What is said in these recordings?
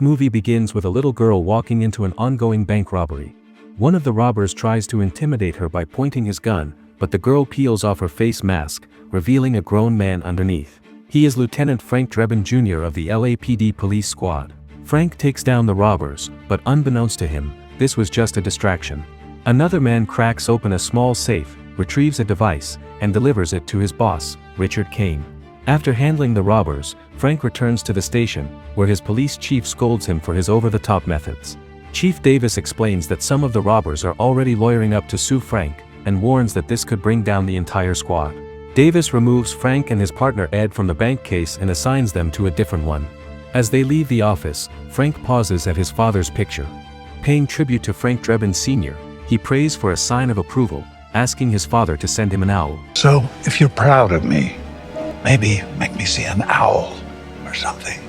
Movie begins with a little girl walking into an ongoing bank robbery. One of the robbers tries to intimidate her by pointing his gun, but the girl peels off her face mask, revealing a grown man underneath. He is Lieutenant Frank Drebin Jr. of the LAPD police squad. Frank takes down the robbers, but unbeknownst to him, this was just a distraction. Another man cracks open a small safe, retrieves a device, and delivers it to his boss, Richard Kane. After handling the robbers, Frank returns to the station, where his police chief scolds him for his over-the-top methods. Chief Davis explains that some of the robbers are already lawyering up to sue Frank, and warns that this could bring down the entire squad. Davis removes Frank and his partner Ed from the bank case and assigns them to a different one. As they leave the office, Frank pauses at his father's picture. Paying tribute to Frank Drebin Sr., he prays for a sign of approval, asking his father to send him an owl. So, if you're proud of me, maybe make me see an owl or something.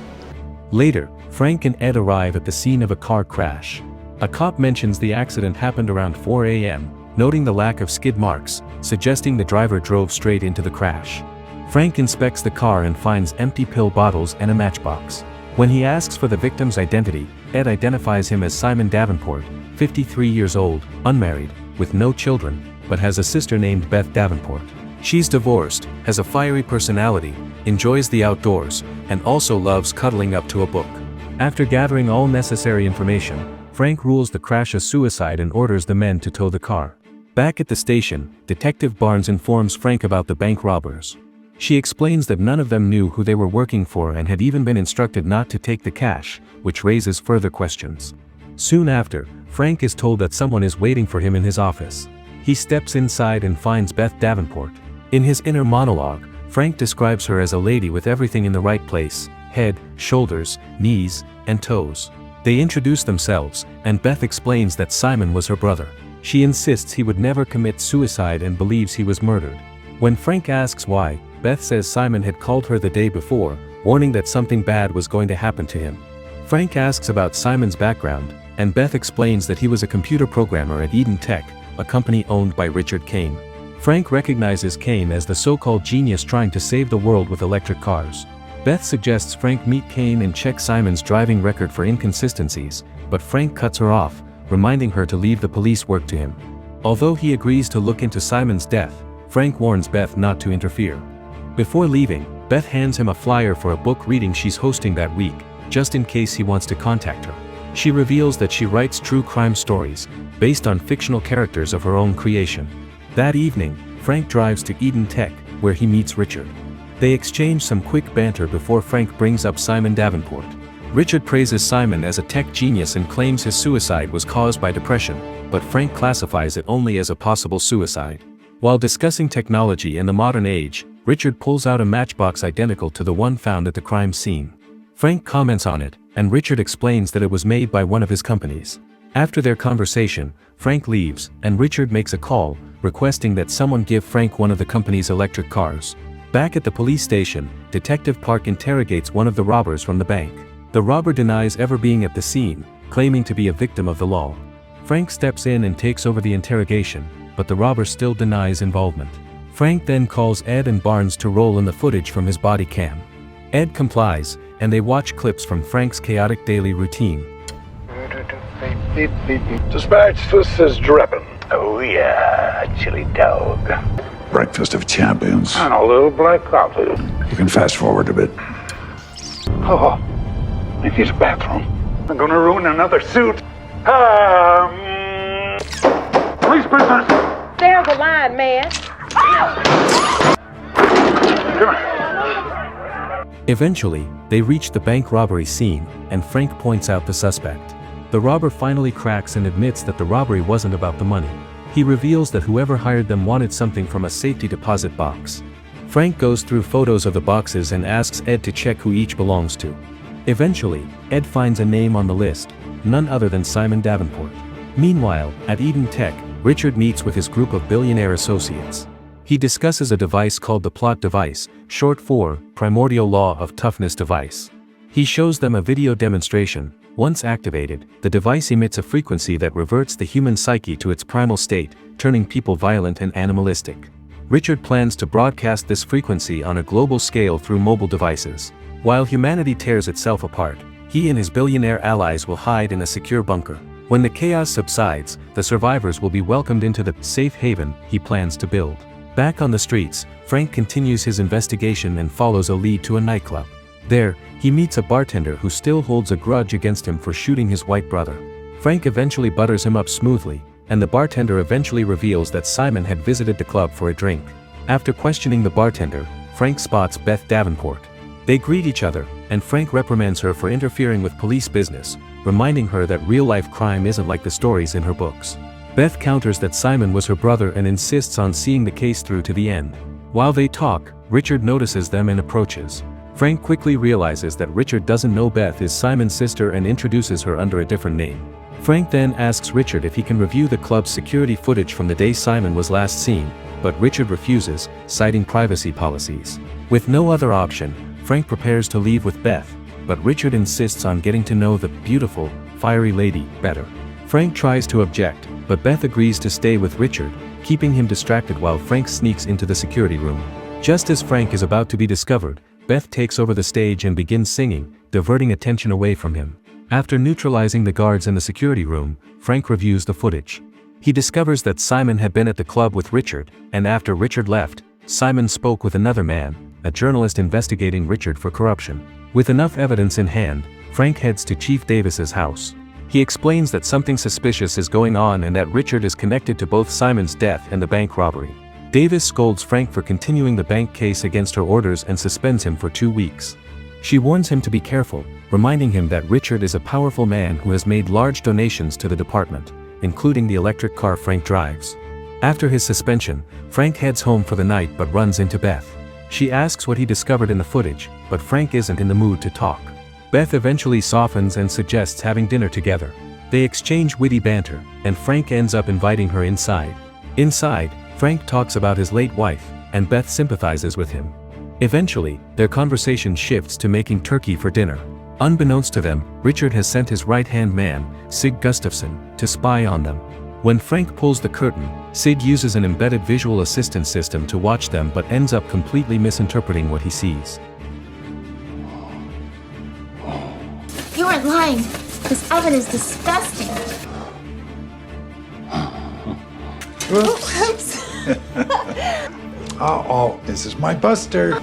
Later, Frank and Ed arrive at the scene of a car crash. A cop mentions the accident happened around 4 a.m., noting the lack of skid marks, suggesting the driver drove straight into the crash. Frank inspects the car and finds empty pill bottles and a matchbox. When he asks for the victim's identity, Ed identifies him as Simon Davenport, 53 years old, unmarried, with no children, but has a sister named Beth Davenport. She's divorced, has a fiery personality, enjoys the outdoors, and also loves cuddling up to a book. After gathering all necessary information, Frank rules the crash a suicide and orders the men to tow the car. Back at the station, Detective Barnes informs Frank about the bank robbers. She explains that none of them knew who they were working for and had even been instructed not to take the cash, which raises further questions. Soon after, Frank is told that someone is waiting for him in his office. He steps inside and finds Beth Davenport. In his inner monologue, Frank describes her as a lady with everything in the right place: head, shoulders, knees, and toes. They introduce themselves, and Beth explains that Simon was her brother. She insists he would never commit suicide and believes he was murdered. When Frank asks why, Beth says Simon had called her the day before, warning that something bad was going to happen to him. Frank asks about Simon's background, and Beth explains that he was a computer programmer at Eden Tech, a company owned by Richard Kane. Frank recognizes Kane as the so-called genius trying to save the world with electric cars. Beth suggests Frank meet Kane and check Simon's driving record for inconsistencies, but Frank cuts her off, reminding her to leave the police work to him. Although he agrees to look into Simon's death, Frank warns Beth not to interfere. Before leaving, Beth hands him a flyer for a book reading she's hosting that week, just in case he wants to contact her. She reveals that she writes true crime stories, based on fictional characters of her own creation. That evening, Frank drives to Eden Tech, where he meets Richard. They exchange some quick banter before Frank brings up Simon Davenport. Richard praises Simon as a tech genius and claims his suicide was caused by depression, but Frank classifies it only as a possible suicide. While discussing technology and the modern age, Richard pulls out a matchbox identical to the one found at the crime scene. Frank comments on it, and Richard explains that it was made by one of his companies. After their conversation, Frank leaves, and Richard makes a call, requesting that someone give Frank one of the company's electric cars. Back at the police station, Detective Park interrogates one of the robbers from the bank. The robber denies ever being at the scene, claiming to be a victim of the law. Frank steps in and takes over the interrogation, but the robber still denies involvement. Frank then calls Ed and Barnes to roll in the footage from his body cam. Ed complies, and they watch clips from Frank's chaotic daily routine. Dispatch, this is Drebin. Oh yeah, chili dog. Breakfast of champions. And a little black coffee. You can fast forward a bit. Oh, I need a bathroom. I'm gonna ruin another suit. Police prisoners. There's a line, man. Come on. Eventually, they reach the bank robbery scene, and Frank points out the suspect. The robber finally cracks and admits that the robbery wasn't about the money. He reveals that whoever hired them wanted something from a safety deposit box. Frank goes through photos of the boxes and asks Ed to check who each belongs to. Eventually, Ed finds a name on the list, none other than Simon Davenport. Meanwhile, at Eden Tech, Richard meets with his group of billionaire associates. He discusses a device called the plot device, short for Primordial Law of Toughness device. He shows them a video demonstration. Once activated, the device emits a frequency that reverts the human psyche to its primal state, turning people violent and animalistic. Richard plans to broadcast this frequency on a global scale through mobile devices. While humanity tears itself apart, He and his billionaire allies will hide in a secure bunker. When the chaos subsides, the survivors will be welcomed into the safe haven he plans to build. Back on the streets, Frank continues his investigation and follows a lead to a nightclub. There, he meets a bartender who still holds a grudge against him for shooting his white brother. Frank eventually butters him up smoothly, and the bartender eventually reveals that Simon had visited the club for a drink. After questioning the bartender, Frank spots Beth Davenport. They greet each other, and Frank reprimands her for interfering with police business, reminding her that real-life crime isn't like the stories in her books. Beth counters that Simon was her brother and insists on seeing the case through to the end. While they talk, Richard notices them and approaches. Frank quickly realizes that Richard doesn't know Beth is Simon's sister and introduces her under a different name. Frank then asks Richard if he can review the club's security footage from the day Simon was last seen, but Richard refuses, citing privacy policies. With no other option, Frank prepares to leave with Beth, but Richard insists on getting to know the beautiful, fiery lady better. Frank tries to object, but Beth agrees to stay with Richard, keeping him distracted while Frank sneaks into the security room. Just as Frank is about to be discovered, Beth takes over the stage and begins singing, diverting attention away from him. After neutralizing the guards in the security room, Frank reviews the footage. He discovers that Simon had been at the club with Richard, and after Richard left, Simon spoke with another man, a journalist investigating Richard for corruption. With enough evidence in hand, Frank heads to Chief Davis's house. He explains that something suspicious is going on and that Richard is connected to both Simon's death and the bank robbery. Davis scolds Frank for continuing the bank case against her orders and suspends him for 2 weeks. She warns him to be careful, reminding him that Richard is a powerful man who has made large donations to the department, including the electric car Frank drives. After his suspension, Frank heads home for the night but runs into Beth. She asks what he discovered in the footage, but Frank isn't in the mood to talk. Beth eventually softens and suggests having dinner together. They exchange witty banter, and Frank ends up inviting her inside. Inside, Frank talks about his late wife, and Beth sympathizes with him. Eventually, their conversation shifts to making turkey for dinner. Unbeknownst to them, Richard has sent his right-hand man, Sig Gustafson, to spy on them. When Frank pulls the curtain, Sig uses an embedded visual assistance system to watch them but ends up completely misinterpreting what he sees. You aren't lying. This oven is disgusting. Oops. Oh, this is my Buster.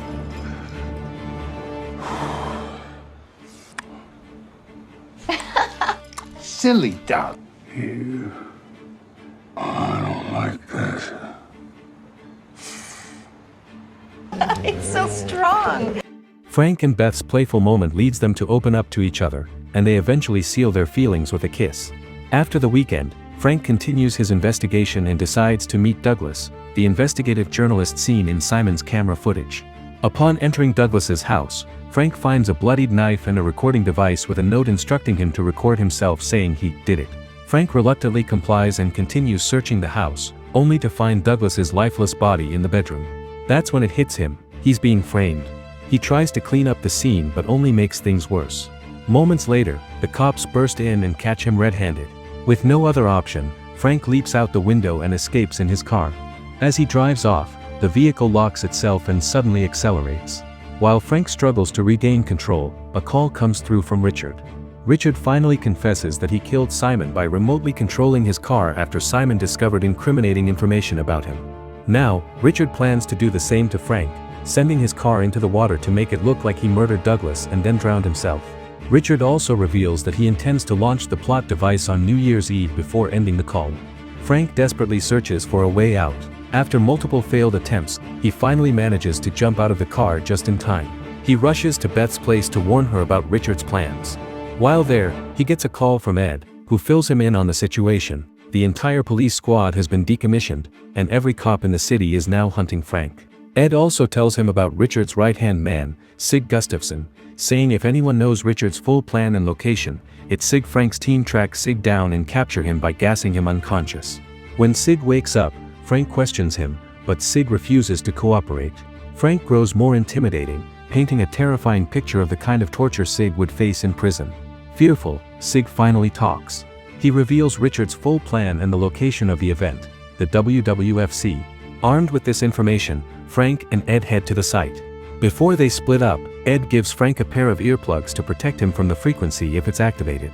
Silly dog. I don't like this. It's so strong. Frank and Beth's playful moment leads them to open up to each other, and they eventually seal their feelings with a kiss. After the weekend, Frank continues his investigation and decides to meet Douglas, the investigative journalist seen in Simon's camera footage. Upon entering Douglas's house, Frank finds a bloodied knife and a recording device with a note instructing him to record himself saying he did it. Frank reluctantly complies and continues searching the house, only to find Douglas's lifeless body in the bedroom. That's when it hits him, he's being framed. He tries to clean up the scene but only makes things worse. Moments later, the cops burst in and catch him red-handed. With no other option, Frank leaps out the window and escapes in his car. As he drives off, the vehicle locks itself and suddenly accelerates. While Frank struggles to regain control, a call comes through from Richard. Richard finally confesses that he killed Simon by remotely controlling his car after Simon discovered incriminating information about him. Now, Richard plans to do the same to Frank, sending his car into the water to make it look like he murdered Douglas and then drowned himself. Richard also reveals that he intends to launch the plot device on New Year's Eve before ending the call. Frank desperately searches for a way out. After multiple failed attempts, he finally manages to jump out of the car just in time. He rushes to Beth's place to warn her about Richard's plans. While there, he gets a call from Ed, who fills him in on the situation. The entire police squad has been decommissioned, and every cop in the city is now hunting Frank. Ed also tells him about Richard's right-hand man, Sig Gustafson, saying if anyone knows Richard's full plan and location, it's Sig. Frank's team track Sig down and capture him by gassing him unconscious. When Sig wakes up, Frank questions him, but Sig refuses to cooperate. Frank grows more intimidating, painting a terrifying picture of the kind of torture Sig would face in prison. Fearful, Sig finally talks. He reveals Richard's full plan and the location of the event, the WWFC. Armed with this information, Frank and Ed head to the site. Before they split up, Ed gives Frank a pair of earplugs to protect him from the frequency if it's activated.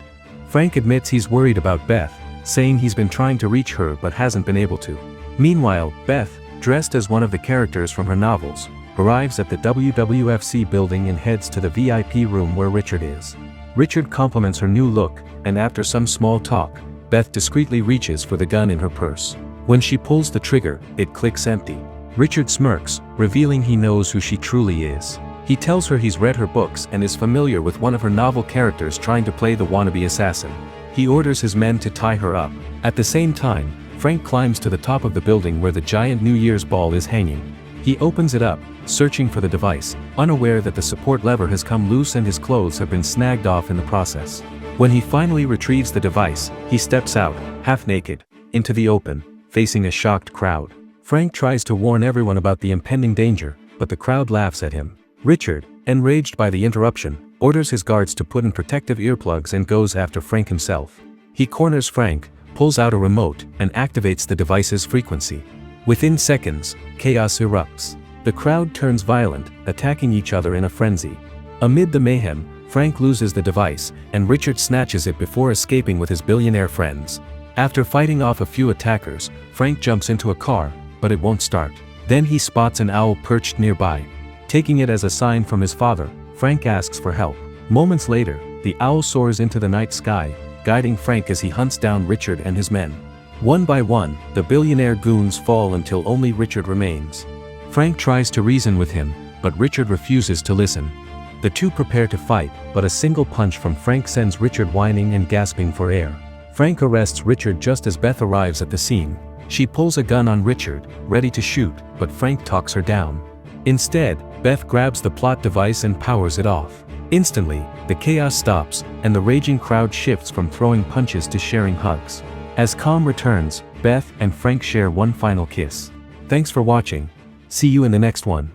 Frank admits he's worried about Beth, saying he's been trying to reach her but hasn't been able to. Meanwhile, Beth, dressed as one of the characters from her novels, arrives at the WWFC building and heads to the VIP room where Richard is. Richard compliments her new look, and after some small talk, Beth discreetly reaches for the gun in her purse. When she pulls the trigger, it clicks empty. Richard smirks, revealing he knows who she truly is. He tells her he's read her books and is familiar with one of her novel characters trying to play the wannabe assassin. He orders his men to tie her up. At the same time, Frank climbs to the top of the building where the giant New Year's ball is hanging. He opens it up, searching for the device, unaware that the support lever has come loose and his clothes have been snagged off in the process. When he finally retrieves the device, he steps out, half naked, into the open, facing a shocked crowd. Frank tries to warn everyone about the impending danger, but the crowd laughs at him. Richard, enraged by the interruption, orders his guards to put in protective earplugs and goes after Frank himself. He corners Frank, pulls out a remote, and activates the device's frequency. Within seconds, chaos erupts. The crowd turns violent, attacking each other in a frenzy. Amid the mayhem, Frank loses the device, and Richard snatches it before escaping with his billionaire friends. After fighting off a few attackers, Frank jumps into a car, but it won't start. Then he spots an owl perched nearby. Taking it as a sign from his father, Frank asks for help. Moments later, the owl soars into the night sky, guiding Frank as he hunts down Richard and his men. One by one, the billionaire goons fall until only Richard remains. Frank tries to reason with him, but Richard refuses to listen. The two prepare to fight, but a single punch from Frank sends Richard whining and gasping for air. Frank arrests Richard just as Beth arrives at the scene. She pulls a gun on Richard, ready to shoot, but Frank talks her down. Instead, Beth grabs the plot device and powers it off. Instantly, the chaos stops, and the raging crowd shifts from throwing punches to sharing hugs. As calm returns, Beth and Frank share one final kiss. Thanks for watching. See you in the next one.